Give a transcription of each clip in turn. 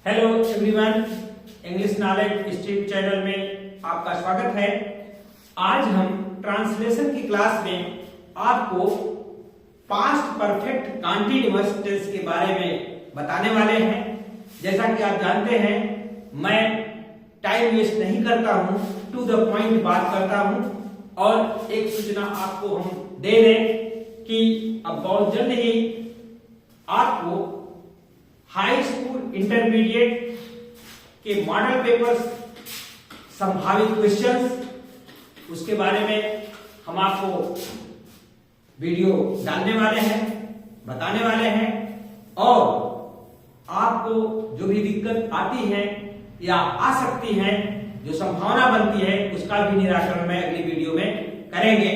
Hello everyone, English knowledge street channel में आपका स्वागत है। आज हम ट्रांसलेशन की क्लास में आपको पास्ट परफेक्ट कॉन्टिन्यूअस टेंस के बारे में बताने वाले हैं। जैसा कि आप जानते हैं, मैं टाइम वेस्ट नहीं करता हूं, टू द पॉइंट बात करता हूं। और एक सूचना आपको हम दे दें कि अब बहुत जल्द ही आपको हाई स्कूल इंटरमीडिएट के मॉडल पेपर्स, संभावित क्वेश्चंस, उसके बारे में हम आपको वीडियो डालने वाले हैं, बताने वाले हैं। और आपको जो भी दिक्कत आती है या आ सकती है, जो संभावना बनती है, उसका भी निराकरण में अगली वीडियो में करेंगे।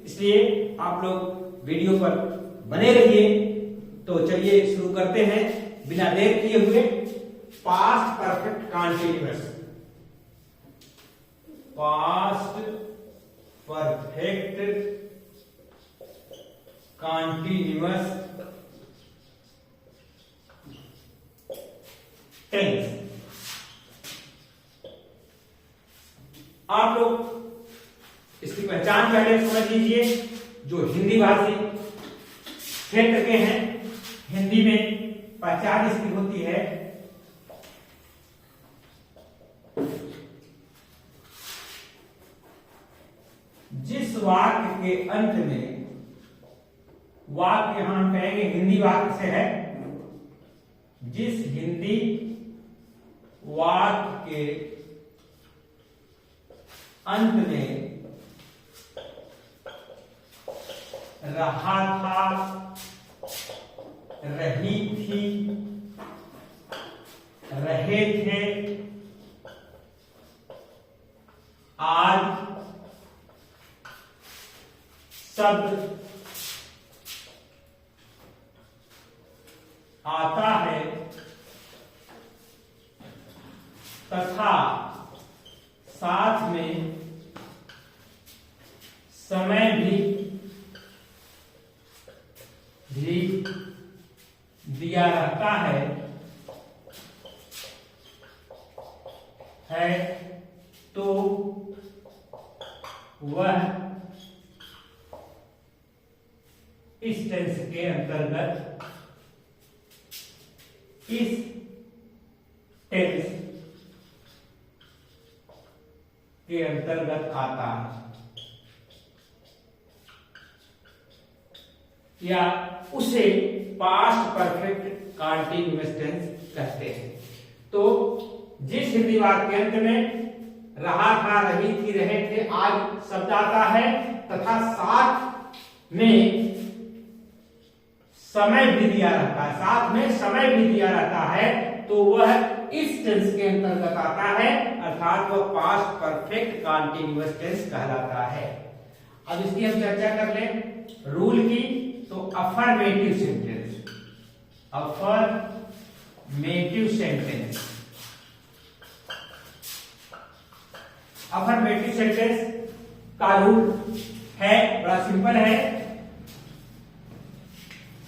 इसलिए आप लोग वीडियो पर बने रहिए। तो चलिए शुरू करते हैं बिना देर किए हुए। Past perfect continuous, past perfect continuous tense. आप लोग इसकी पहचान पहले समझ लीजिए। जो हिंदी भाषी क्षेत्र के हैं, हिंदी में पहचान इसकी होती है जिस वाक्य के अंत में, वाक्य यहां हम कहेंगे हिंदी वाक्य से है, जिस हिंदी वाक्य के अंत में रहा था, रही थी, रहे थे, आज शब्द आता है तथा साथ में समय भी दिया रहता है तो वह इस टेंस के अंतर्गत, इस टेंस के अंतर्गत आता है, या उसे पास्ट परफेक्ट कॉन्टिन्यूअस टेंस कहते हैं। तो जिस हिंदी वाक्य के अंत में रहा था, रही थी, रहे थे, आज शब्द आता है तथा साथ में समय भी दिया रहता है, साथ में समय भी दिया रहता है, तो वह इस टेंस के अंतर्गत आता है, अर्थात वह पास्ट परफेक्ट कॉन्टिन्यूअस टेंस कहलाता है। अब इसकी हम चर्चा कर लें रूल की। तो affirmative sentence, affirmative sentence, affirmative sentence का रूल है, बड़ा सिंपल है।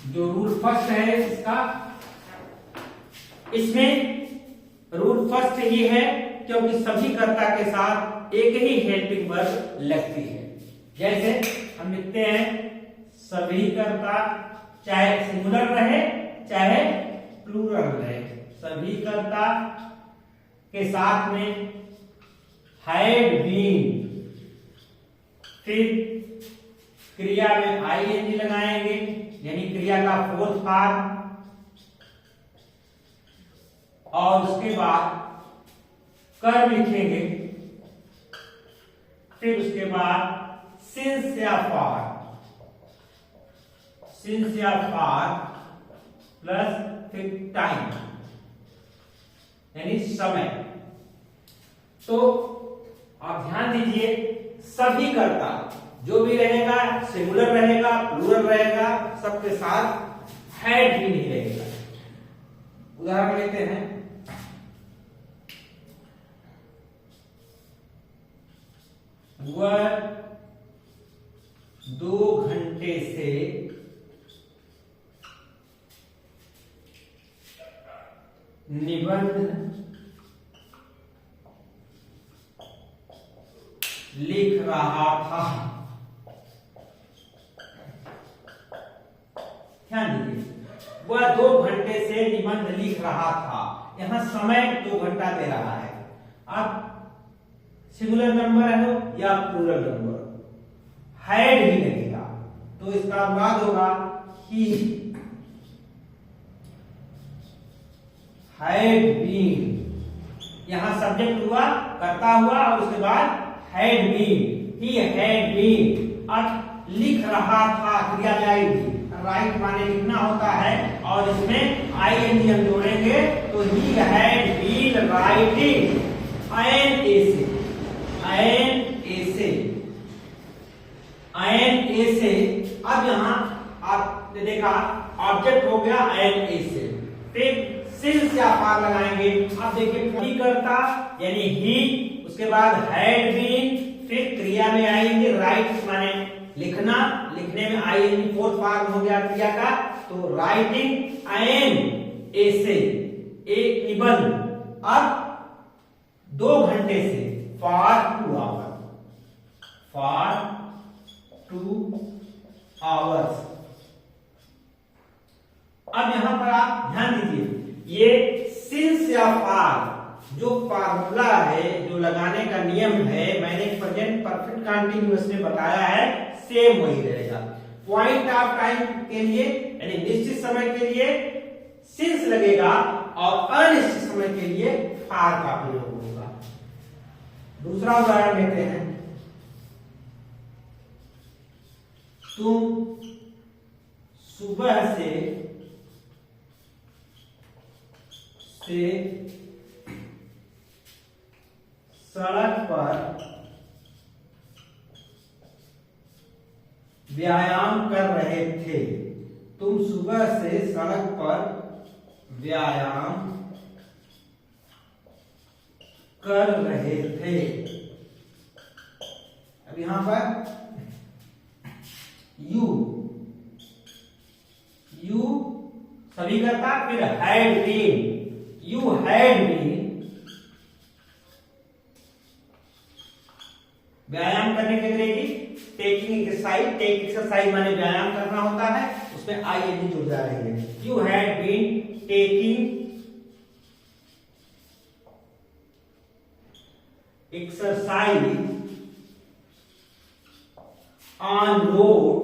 जो रूल फर्स्ट है इसका, इसमें रूल फर्स्ट ही है क्योंकि सभी कर्ता के साथ एक ही हेल्पिंग वर्ब लगती है। जैसे हम लिखते हैं सभी कर्ता, चाहे सिंगुलर रहे चाहे प्लूरल रहे, सभी कर्ता के साथ में हैड बीन, फिर क्रिया में आईएनजी लगाएंगे, यानी क्रिया का फोर्थ फॉर्म, और उसके बाद कर्म लिखेंगे, फिर उसके बाद सिंस या फॉर, सिंस या फॉर प्लस फिर टाइम, यानी समय। तो आप ध्यान दीजिए, सभी कर्ता जो भी रहेगा, सिंगुलर रहेगा, प्लूरल रहेगा, सबके साथ हैड भी नहीं रहेगा। उदाहरण लेते हैं, वह 2 घंटे से निबंध लिख रहा था। ध्यान दीजिए, वह 2 घंटे से निबंध लिख रहा था। यहां समय 2 घंटा दे रहा है। अब सिंगुलर नंबर है या प्लूरल नंबर, हैड ही लगेगा तो इसका अनुवाद होगा ही हैड बीन। यहां सब्जेक्ट हुआ, कर्ता हुआ और उसके बाद had been, he had been. अब लिख रहा था, क्रिया जाएगी, राइट माने लिखना होता है और इसमें आईएनजी हम जोड़ेंगे तो he had been writing an essay. अब यहां आपने देखा ऑब्जेक्ट हो गया एन एसे, फिर सिंस या फॉर लगाएंगे। अब देखिए ही करता यानी ही, उसके बाद हैड बीन, फिर क्रिया में आएंगे राइट माने लिखना, लिखने में आईएनजी फोर्थ फॉर्म हो गया क्रिया का, तो राइटिंग एन एसे, एक निबंध। अब 2 घंटे से फॉर 2 आवर, फॉर 2 आवर्स। अब यहां पर आप ध्यान दीजिए, ये सिंस या फॉर जो फार्मूला है, जो लगाने का नियम है, मैंने प्रेजेंट परफेक्ट कंटीन्यूअस में बताया है, सेम वही रहेगा। पॉइंट ऑफ टाइम के लिए यानी निश्चित समय के लिए सिंस लगेगा और अनिश्चित समय के लिए फॉर का प्रयोग होगा। दूसरा उदाहरण लेते हैं, तुम सुबह से सड़क पर व्यायाम कर रहे थे। तुम सुबह से सड़क पर व्यायाम कर रहे थे। अब यहां पर यू सभी करता, फिर had been, you had been व्यायाम करने के लिए टेकिंग एक्सरसाइज, टेक एक्सरसाइज माने व्यायाम करना होता है, उसमें आईएनजी जुड़ जा रही है। You had been taking exercise on road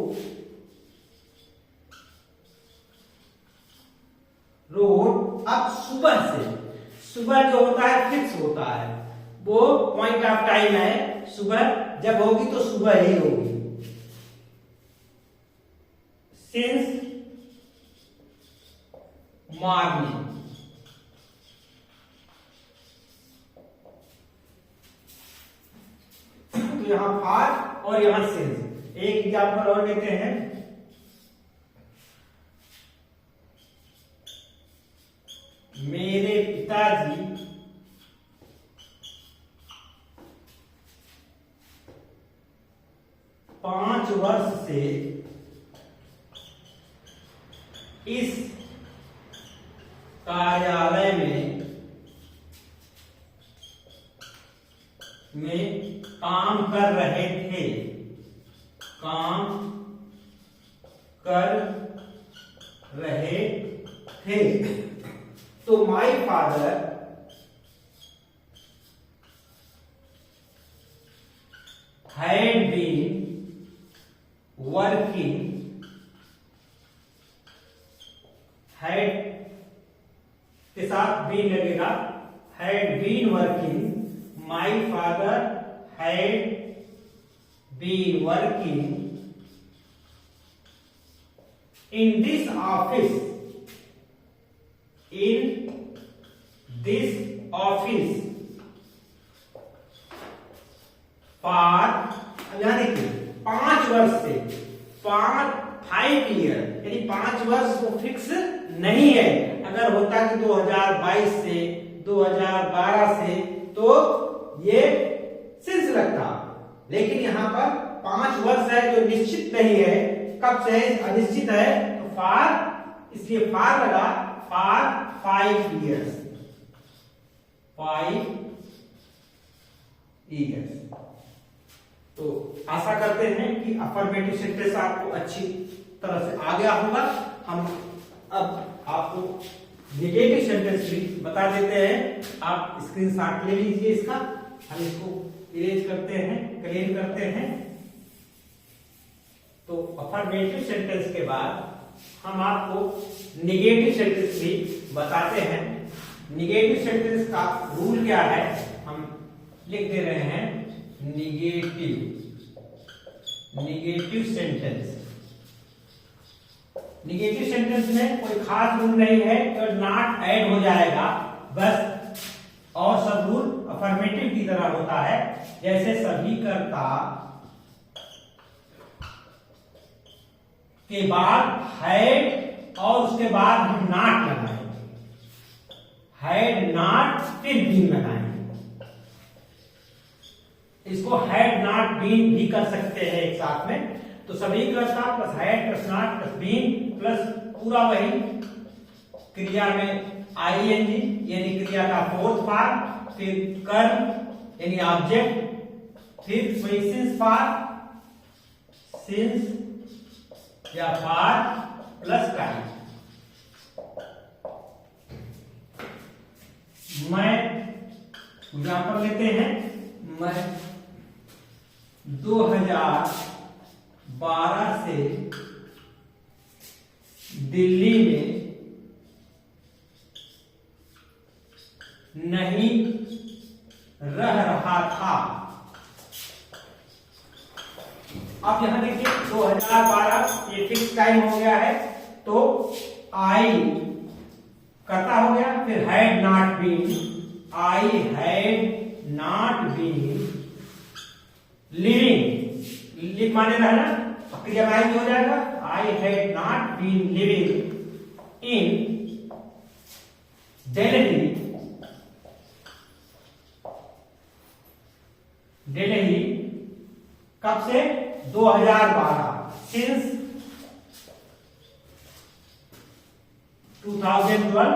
अब सुबह से, सुबह जो होता है फिक्स होता है, वो पॉइंट ऑफ टाइम है, सुबह जब होगी तो सुबह ही होगी। सिंस मॉर्निंग, तो यहां फॉर और यहां सिंस। एक एग्जाम्पल और लेते हैं, मेरे पिताजी 5 वर्ष से इस कार्यालय में काम कर रहे थे, काम कर रहे थे। तो my father had been working, had के साथ been लगेगा, had been working, my father had been working in this office, in this office for, यहां देखिए 5 वर्ष से, 5 ईयर यानी 5 वर्ष वो फिक्स नहीं है। अगर होता कि 2022 से 2012 से तो ये सिंस लगता, लेकिन यहां पर 5 वर्ष है जो निश्चित नहीं है, कब से है अनिश्चित है, तो फार इसलिए फार लगा, फार 5 years। ईयर्स। तो आशा करते हैं कि अफर्मेटिव सेंटेंस आपको अच्छी तरह से आ गया होगा। हम अब आपको नेगेटिव सेंटेंस भी बता देते हैं। आप स्क्रीनशॉट ले लीजिए इसका, हम इसको इरेज करते हैं, क्लियर करते हैं। तो अफर्मेटिव सेंटेंस के बाद हम आपको नेगेटिव सेंटेंस भी बताते हैं। नेगेटिव सेंटेंस का रूल क्या है, हम लिख दे रहे हैं नेगेटिव सेंटेंस। नेगेटिव सेंटेंस में कोई खास रूल नहीं है, तो नॉट ऐड हो जाएगा बस, और सब रूल अफर्मेटिव की तरह होता है। जैसे सभी कर्ता के बाद हैड और उसके बाद हम नॉट लगाएंगे, हैड नॉट फिर बीन लगाएंगे। इसको हैड नॉट बीन भी कर सकते हैं एक साथ में। तो सभी कर्ता plus had plus not plus been plus पूरा वही क्रिया में आईएनजी यानी क्रिया का फोर्थ पार्ट, फिर कर्म यानी ऑब्जेक्ट, फिर कोई सिंस पार्ट, सिंस या पार्ट प्लस टाइम। मैं एग्जाम्पल लेते हैं। मैं 2012 से दिल्ली में नहीं रह रहा था। अब यहां देखिए 2012 ये फिक्स टाइम हो गया है, तो आई करता हो गया, फिर had not been, I had not been living, live माने रहना, क्रिया में हो जाएगा। I had not been living in Delhi, Delhi कब से, 2012, सिंस 2012।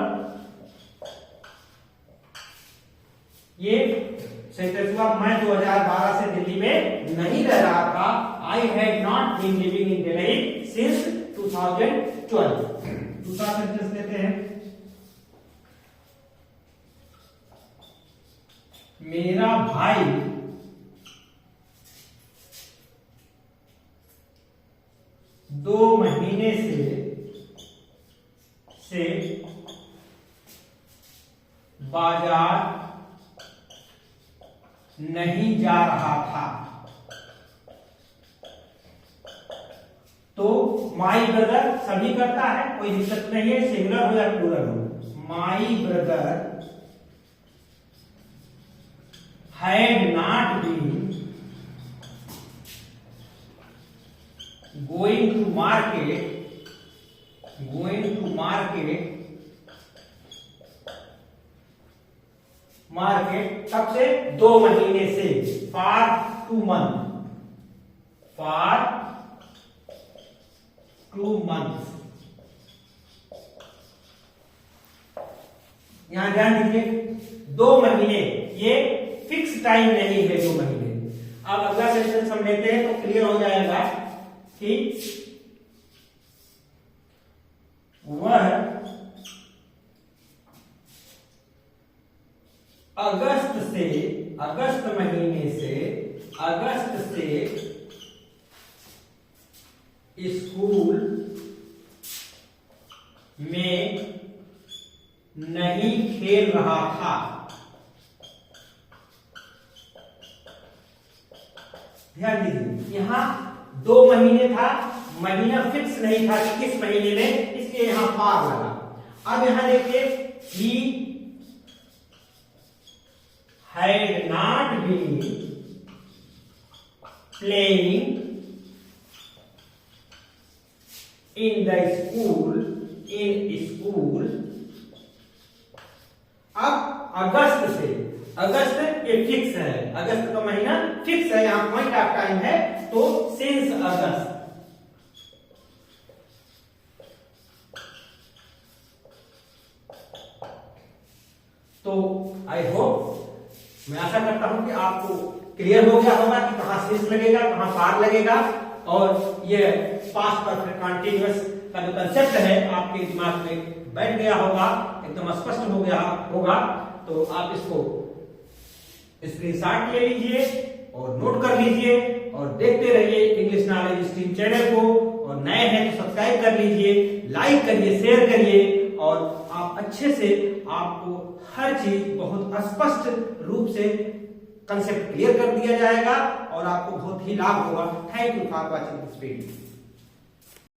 ये सेंटेंस हुआ मैं 2012 से दिल्ली में नहीं रह रहा था। I had not been living in Delhi since 2012। दूसरा सेंटेंस लेते हैं। मेरा भाई 2 महीने से बाजार नहीं जा रहा था। तो माई ब्रदर सभी करता है, कोई दिक्कत नहीं है, सिंगुलर हो या प्लूरल हो। My brother had not been going to market कब से, 2 महीने से, फॉर 2 मंथ्स। यहां ध्यान दीजिए 2 महीने, ये फिक्स टाइम नहीं है 2 महीने। अब अगला सेंटेंस हम लेते हैं तो क्लियर हो जाएगा कि वह अगस्त महीने से स्कूल में नहीं खेल रहा था। ध्यान दीजिए यहां 2 महीने था, महीना फिक्स नहीं था कि किस महीने में, इसलिए यहां फार लगा। अब यहां देखिए ही had not been playing in school अब अगस्त ये फिक्स है, अगस्त का महीना फिक्स है, यहां पॉइंट ऑफ टाइम है, तो सिंस अगस्त। तो आई होप, मैं आशा करता हूं कि आपको क्लियर हो गया होगा कि कहां शीर्ष लगेगा, कहां पार लगेगा, और ये पास्ट परफेक्ट कंटीन्यूअस का जो कंसेप्ट है आपके दिमाग में बैठ गया होगा, एकदम स्पष्ट हो गया होगा। तो आप इसको स्क्रीनशॉट ले लीजिए और नोट कर लीजिए और देखते रहिए इंग्लिश नॉलेज स्ट्रीम चैनल को। और नए हैं तो सब्सक्राइब कर लीजिए, लाइक करिए, शेयर करिए, और आप अच्छे से आपको हर चीज बहुत स्पष्ट रूप से कंसेप्ट क्लियर कर दिया जाएगा और आपको बहुत ही लाभ होगा। Thank you for watching this video.